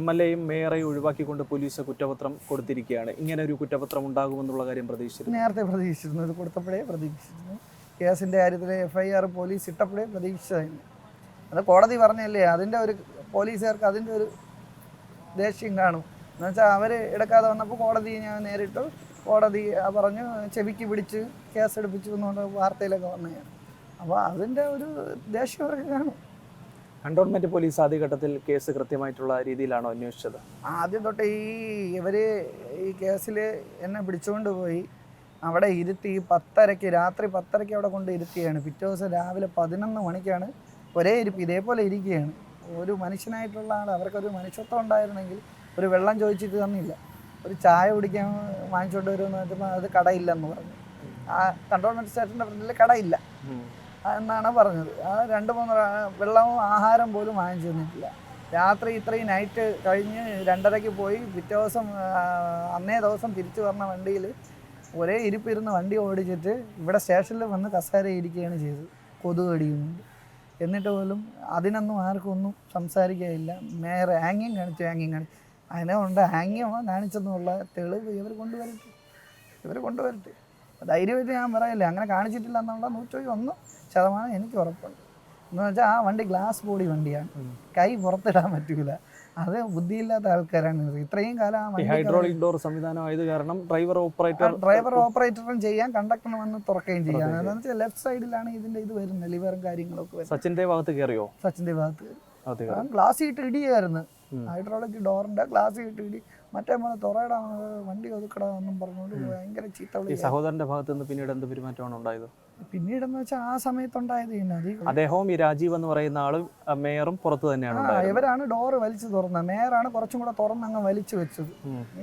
MLA-യും മേയറെയും ഒഴിവാക്കിക്കൊണ്ട് പോലീസ് കുറ്റപത്രം കൊടുത്തിരിക്കുകയാണ്. ഇങ്ങനെ ഒരു കുറ്റപത്രം ഉണ്ടാകുമെന്നുള്ള കാര്യം പ്രതീക്ഷിച്ചിരുന്നു? നേരത്തെ പ്രതീക്ഷിച്ചിരുന്നു, ഇത് കൊടുത്തപ്പോഴേ പ്രതീക്ഷിച്ചിരുന്നു. കേസിൻ്റെ കാര്യത്തിൽ FIR പോലീസ് ഇട്ടപ്പോഴേ പ്രതീക്ഷിച്ചതായിരുന്നു. അത് കോടതി പറഞ്ഞല്ലേ, അതിൻ്റെ ഒരു പോലീസുകാർക്ക് അതിൻ്റെ ഒരു ദേഷ്യം കാണും. എന്നുവെച്ചാൽ അവർ എടുക്കാതെ വന്നപ്പോൾ കോടതി ഞാൻ നേരിട്ടു, കോടതി പറഞ്ഞു ചെവിക്ക് പിടിച്ച് കേസെടുപ്പിച്ചു എന്നുകൊണ്ട് വാർത്തയിലൊക്കെ വന്നതാണ്. അപ്പോൾ അതിൻ്റെ ഒരു ദേഷ്യം അവർക്ക് കാണും. കണ്ടോൺമെന്റ് പോലീസ് ആദ്യഘട്ടത്തിൽ കേസ് കൃത്യമായിട്ടുള്ള രീതിയിലാണോ അന്വേഷിച്ചത്? ആദ്യം തൊട്ട് ഇവർ ഈ കേസിൽ എന്നെ പിടിച്ചുകൊണ്ട് പോയി അവിടെ ഇരുത്തി 10:30 രാത്രി 10:30 അവിടെ കൊണ്ട് ഇരുത്തിയാണ്. പിറ്റേ ദിവസം രാവിലെ 11 മണിക്കാണ് ഒരേ ഇരിപ്പ് ഇതേപോലെ ഇരിക്കുകയാണ്. ഒരു മനുഷ്യനായിട്ടുള്ള ആൾ, അവർക്കൊരു മനുഷ്യത്വം ഉണ്ടായിരുന്നെങ്കിൽ ഒരു വെള്ളം ചോദിച്ചിട്ട് തന്നില്ല, ഒരു ചായ കുടിക്കാൻ വാങ്ങിച്ചുകൊണ്ട് വരുമെന്ന് വെച്ചപ്പോൾ അത് കടയില്ലെന്ന് പറഞ്ഞു. ആ കണ്ടോൺമെൻറ് സ്റ്റേഷൻ്റെ ഫ്രണ്ടിൽ കടയില്ല എന്നാണ് പറഞ്ഞത്. ആ 2-3 വെള്ളവും ആഹാരം പോലും വാങ്ങിച്ചു തന്നിട്ടില്ല. രാത്രി ഇത്രയും നൈറ്റ് കഴിഞ്ഞ് 2:30 പോയി പിറ്റേ ദിവസം അന്നേ ദിവസം തിരിച്ചു പറഞ്ഞ വണ്ടിയിൽ ഒരേ ഇരിപ്പിരുന്ന് വണ്ടി ഓടിച്ചിട്ട് ഇവിടെ സ്റ്റേഷനിൽ വന്ന് കസേര ഇരിക്കുകയാണ് ചെയ്തത്, കൊതുക് കടിയുന്നുണ്ട്. എന്നിട്ട് പോലും അതിനൊന്നും ആർക്കും ഒന്നും സംസാരിക്കുകയില്ല. മേയർ ആംഗ്യം കാണിച്ചു. അതിനെക്കൊണ്ട് ആംഗ്യമോ കാണിച്ചെന്നുള്ള തെളിവ് ഇവർ കൊണ്ടുവരട്ടെ. ധൈര്യമായിട്ട് ഞാൻ പറയല്ലേ, അങ്ങനെ കാണിച്ചിട്ടില്ല എന്നുള്ള 101% എനിക്ക് ഉറപ്പുണ്ട്. എന്ന് വെച്ചാൽ ആ വണ്ടി ഗ്ലാസ് ബോഡി വണ്ടിയാണ്, കൈ പുറത്തിടാൻ പറ്റൂല. അത് ബുദ്ധിയില്ലാത്ത ആൾക്കാരാണ്. ഇത്രയും കാലം ആ വണ്ടി ഹൈഡ്രോളിക് ഡോർ സംവിധാനമായത് കാരണം ഡ്രൈവർ ഓപ്പറേറ്ററും ചെയ്യാം, കണ്ടക്ടറിന് വന്ന് തുറക്കുകയും ചെയ്യാം. എന്താണെന്ന് വെച്ചാൽ ലെഫ്റ്റ് സൈഡിലാണ് ഇതിൻ്റെ ഇത് വരുന്നത്, ലിവറും കാര്യങ്ങളൊക്കെ. സച്ചിൻ്റെ ഭാഗത്ത് കയറിയോ? സച്ചിൻ്റെ ഭാഗത്ത് ഗ്ലാസ് ഇട്ട് ഇടിയായിരുന്നു. ഹൈഡ്രോളിക് ഡോറിൻ്റെ ഗ്ലാസ് ഇട്ട് ഇടി. മറ്റേ പോലെ തുറയിടാ വണ്ടി ഒതുക്കടാന്നും പറഞ്ഞുകൊണ്ട് ഭയങ്കര ചീത്ത വിളി. സഹോദരന്റെ ഭാഗത്ത് നിന്ന് പിന്നീട് എന്ത് പെരുമാറ്റമാണ് ഉണ്ടായത്? പിന്നീടെന്ന് വെച്ചാൽ ആ സമയത്തുണ്ടായത് അദ്ദേഹവും ഈ രാജീവ് എന്ന് പറയുന്ന ആളും മേയറും പുറത്ത് തന്നെയാണ്. ഇവരാണ് ഡോറ് വലിച്ചു തുറന്നത്. മേയറാണ് കുറച്ചും കൂടെ തുറന്ന് അങ്ങ് വലിച്ചു വെച്ചത്.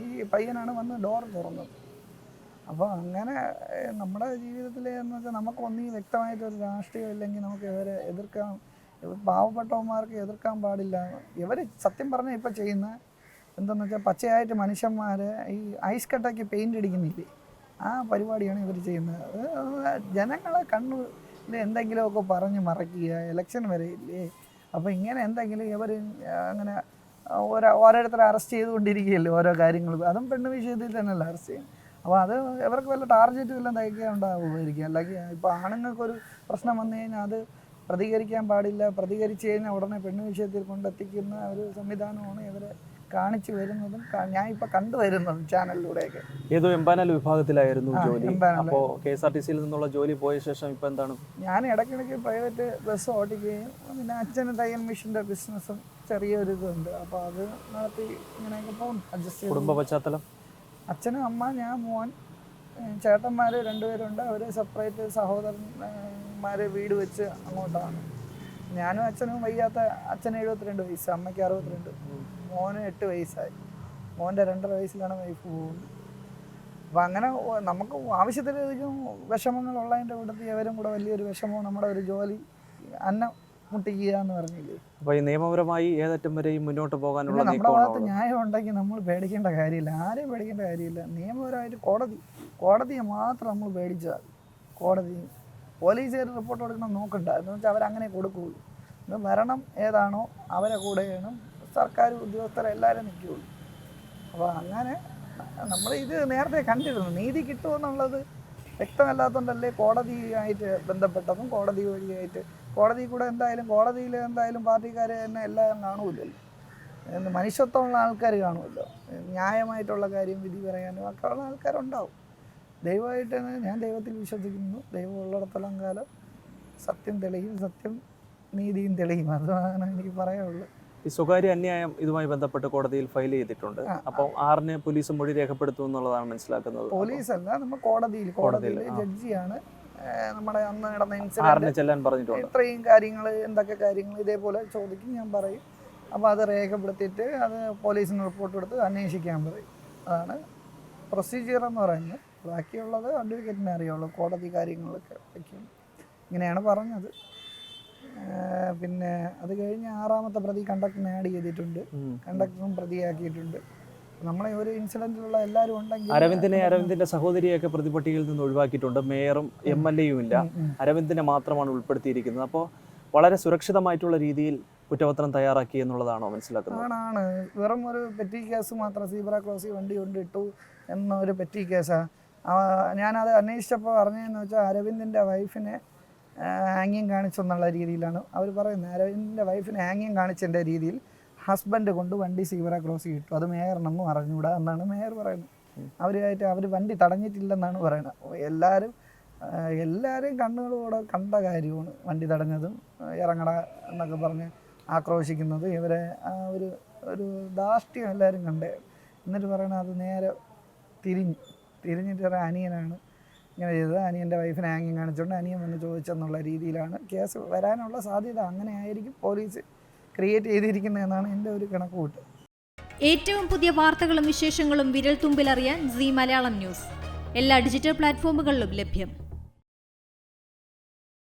ഈ പയ്യനാണ് വന്ന് ഡോറ് തുറന്നത്. അപ്പോൾ അങ്ങനെ നമ്മുടെ ജീവിതത്തിൽ എന്ന് വെച്ചാൽ നമുക്ക് ഒന്നീ വ്യക്തമായിട്ടൊരു രാഷ്ട്രീയം ഇല്ലെങ്കിൽ നമുക്ക് ഇവരെ എതിർക്കാൻ, പാവപ്പെട്ടവന്മാർക്ക് എതിർക്കാൻ പാടില്ല. ഇവർ സത്യം പറഞ്ഞാൽ ഇപ്പോൾ ചെയ്യുന്ന എന്താണെന്ന് വെച്ചാൽ പച്ചയായിട്ട് മനുഷ്യന്മാരെ ഈ ഐസ് കട്ടയ്ക്ക് പെയിൻ്റ് അടിക്കുന്നില്ലേ, ആ പരിപാടിയാണ് ഇവർ ചെയ്യുന്നത്. ജനങ്ങളെ കണ്ണിൽ എന്തെങ്കിലുമൊക്കെ പറഞ്ഞ് മറയ്ക്കുക. ഇലക്ഷൻ വരെ ഇല്ലേ, അപ്പോൾ ഇങ്ങനെ എന്തെങ്കിലും ഇവർ അങ്ങനെ ഓരോരുത്തരെ അറസ്റ്റ് ചെയ്തുകൊണ്ടിരിക്കുകയല്ലേ ഓരോ കാര്യങ്ങൾ. അതും പെണ്ണ് വിഷയത്തിൽ തന്നെയല്ല അറസ്റ്റ് ചെയ്യും. അപ്പോൾ അത് ഇവർക്ക് വല്ല ടാർഗറ്റ് വല്ലതും തയ്ക്കാൻ ഉണ്ടാവുമായിരിക്കും. അല്ലെങ്കിൽ ഇപ്പോൾ ആണുങ്ങൾക്കൊരു പ്രശ്നം വന്നു കഴിഞ്ഞാൽ അത് പ്രതികരിക്കാൻ പാടില്ല, പ്രതികരിച്ചു കഴിഞ്ഞാൽ ഉടനെ പെണ്ണ് വിഷയത്തിൽ കൊണ്ടെത്തിക്കുന്ന ഒരു സംവിധാനമാണ് ഇവരെ കാണിച്ചു വരുന്നതും ഞാൻ ഇപ്പൊ കണ്ടുവരുന്നതും ചാനലിലൂടെയൊക്കെ. ഏതോ എംപാനൽ വിഭാഗത്തിലായിരുന്നു ജോലി. അപ്പോൾ KSRTC-യിൽ നിന്നുള്ള ജോലി പോയ ശേഷം ഇപ്പൊ എന്താണ്? ഞാൻ ഇടയ്ക്കിടയ്ക്ക് പ്രൈവറ്റ് ബസ് ഓടിക്കുകയും പിന്നെ അച്ഛന് തയ്യൽ മെഷീൻ്റെ ബിസിനസ്സും ചെറിയൊരു ഇതുണ്ട്. അപ്പോൾ അത് നടത്തി ഇങ്ങനെയൊക്കെ പോകും, അഡ്ജസ്റ്റ് ചെയ്ത്. കുടുംബ പശ്ചാത്തലം? അച്ഛനും അമ്മ, ഞാൻ, മോൻ, ചേട്ടന്മാർ 2 പേരുണ്ട്. അവർ സെപ്പറേറ്റ് സഹോദരന്മാരെ വീട് വെച്ച് അങ്ങോട്ടാണ്. ഞാനും അച്ഛനും വയ്യാത്ത, അച്ഛന് 72 വയസ്സ്, അമ്മയ്ക്ക് 62, മോന് 8 വയസ്സായി. മോൻ്റെ 2.5 വയസ്സിലാണ് വൈഫ് പോകുന്നത്. അപ്പം അങ്ങനെ നമുക്ക് ആവശ്യത്തിലധികം വിഷമങ്ങളുള്ളതിൻ്റെ കൂട്ടത്തിൽ അവരും കൂടെ വലിയൊരു വിഷമവും നമ്മുടെ ഒരു ജോലി അന്നം മുട്ടിക്കുക എന്ന് പറഞ്ഞില്ലേ. അപ്പോൾ ഈ നിയമപരമായി ഏതറ്റം വരെയും മുന്നോട്ട് പോകാനുള്ള നമ്മുടെ ഭാഗത്ത് ന്യായം ഉണ്ടെങ്കിൽ നമ്മൾ പേടിക്കേണ്ട കാര്യമില്ല, ആരെയും പേടിക്കേണ്ട കാര്യമില്ല. നിയമപരമായിട്ട് കോടതിയെ മാത്രം നമ്മൾ പേടിച്ചാൽ കോടതി പോലീസുകാർ റിപ്പോർട്ട് കൊടുക്കണം നോക്കണ്ട. എന്ന് വെച്ചാൽ അവരങ്ങനെ കൊടുക്കുകയുള്ളൂ. ഇത് ഭരണം ഏതാണോ അവരെ കൂടെയാണ് സർക്കാർ ഉദ്യോഗസ്ഥരെല്ലാവരും നിൽക്കുകയുള്ളൂ. അപ്പോൾ അങ്ങനെ നമ്മൾ ഇത് നേരത്തെ കണ്ടിരുന്നു. നീതി കിട്ടുമെന്നുള്ളത് വ്യക്തമല്ലാത്തതുകൊണ്ടല്ലേ കോടതിയായിട്ട് ബന്ധപ്പെട്ടതും കോടതി വഴിയായിട്ട്. കോടതി കൂടെ കോടതിയിൽ എന്തായാലും പാർട്ടിക്കാരെ തന്നെ എല്ലാം കാണുമല്ലോ, മനുഷ്യത്വമുള്ള ആൾക്കാർ കാണുമല്ലോ, ന്യായമായിട്ടുള്ള കാര്യം വിധി പറയാനും ഒക്കെ ഉള്ള ആൾക്കാരുണ്ടാവും. ദൈവമായിട്ട് ഞാൻ ദൈവത്തിൽ വിശ്വസിക്കുന്നു. ദൈവം ഉള്ളിടത്തോളം കാലം സത്യം തെളിയും, സത്യം നീതിയും തെളിയും. അതാണ് എനിക്ക് പറയാനുള്ളത്. ഈ സ്വകാര്യ അന്യായം ഇതുമായി ബന്ധപ്പെട്ട് കോടതിയിൽ ഫയൽ ചെയ്തിട്ടുണ്ട്. അപ്പോൾ 6-ന് പോലീസ് മൊഴി രേഖപ്പെടുത്തും എന്നുള്ളതാണ് മനസ്സിലാക്കുന്നത്. പോലീസല്ല, നമ്മൾ കോടതിയിൽ ജഡ്ജിയാണ് നമ്മുടെ അന്ന് നടന്ന ഇൻസിഡന്റ് ചെല്ലാൻ പറഞ്ഞിട്ടുണ്ട്. ഇത്രയും കാര്യങ്ങൾ, എന്തൊക്കെ കാര്യങ്ങൾ ഇതേപോലെ ചോദിക്കും, ഞാൻ പറയും. അപ്പോൾ അത് രേഖപ്പെടുത്തിയിട്ട് അത് പോലീസിന് റിപ്പോർട്ട് കൊടുത്ത് അന്വേഷിക്കാൻ പറയും. അതാണ് പ്രൊസീജിയർ എന്ന് പറയുന്നത്. ബാക്കിയുള്ളത് അഡ്വക്കേറ്റിനെ അറിയുള്ളൂ. കോടതി കാര്യങ്ങളൊക്കെ വയ്ക്കും. ഇങ്ങനെയാണ് പറഞ്ഞത്. പിന്നെ അത് കഴിഞ്ഞ് 6ാമത്തെ പ്രതി കണ്ടക്ടറിനെ ആഡ് ചെയ്തിട്ടുണ്ട്. കണ്ടക്ടറും പ്രതിയാക്കിയിട്ടുണ്ട്. നമ്മളെ ഒരു ഇൻസിഡന്റിലുള്ള എല്ലാവരും ഉണ്ടെങ്കിൽ അരവിന്ദിന്റെ സഹോദരിയൊക്കെ പ്രതിപട്ടികയിൽ നിന്ന് ഒഴിവാക്കിയിട്ടുണ്ട്. മേയറും MLA-യും ഇല്ല, അരവിന്ദിനെ മാത്രമാണ് ഉൾപ്പെടുത്തിയിരിക്കുന്നത്. അപ്പോൾ വളരെ സുരക്ഷിതമായിട്ടുള്ള രീതിയിൽ കുറ്റപത്രം തയ്യാറാക്കി എന്നുള്ളതാണോ മനസ്സിലാക്കുന്നത്? ആണ് വെറും ഒരു പെറ്റി കേസ് മാത്രം, സീബ്ര ക്രോസിൽ വണ്ടി കൊണ്ടിട്ടു എന്നൊരു പെറ്റി കേസാണ്. ഞാനത് അന്വേഷിച്ചപ്പോൾ പറഞ്ഞതെന്ന് വെച്ചാൽ അരവിന്ദിൻ്റെ വൈഫിനെ ആംഗ്യം കാണിച്ചെന്നുള്ള രീതിയിലാണ് അവർ പറയുന്നത്. അരവിന്ദിൻ്റെ വൈഫിനെ ആംഗ്യം കാണിച്ചതിൻ്റെ രീതിയിൽ ഹസ്ബൻഡ് കൊണ്ട് വണ്ടി സീബ്ര ക്രോസിൽ ഇട്ടു. അത് മേയറിനൊന്നും അറിഞ്ഞുകൂടാ എന്നാണ് മേയർ പറയുന്നത്. അവർ വണ്ടി തടഞ്ഞിട്ടില്ലെന്നാണ് പറയുന്നത്. എല്ലാവരും കണ്ണുകളോടെ കണ്ട കാര്യമാണ് വണ്ടി തടഞ്ഞതും ഇറങ്ങട എന്നൊക്കെ പറഞ്ഞ് ആക്രോശിക്കുന്നത്. ഇവരെ ആ ഒരു ധാർഷ്ട്യം എല്ലാവരും കണ്ടേ. എന്നിട്ട് പറയണത് അത് നേരെ തിരിഞ്ഞിട്ട് അനിയനാണ് ഇങ്ങനെ ചെയ്തത്, അനിയൻ്റെ വൈഫിനെ ആംഗ്യം കാണിച്ചുകൊണ്ട് അനിയൻ വന്ന് ചോദിച്ചെന്നുള്ള രീതിയിലാണ് കേസ് വരാനുള്ള സാധ്യത. അങ്ങനെ ആയിരിക്കും പോലീസ് ക്രിയേറ്റ് ചെയ്തിരിക്കുന്നതെന്നാണ് എൻ്റെ ഒരു കണക്കുകൂട്ട്. ഏറ്റവും പുതിയ വാർത്തകളും വിശേഷങ്ങളും വിരൽ തുമ്പിലറിയാൻ സീ മലയാളം ന്യൂസ് എല്ലാ ഡിജിറ്റൽ പ്ലാറ്റ്ഫോമുകളിലും ലഭ്യം.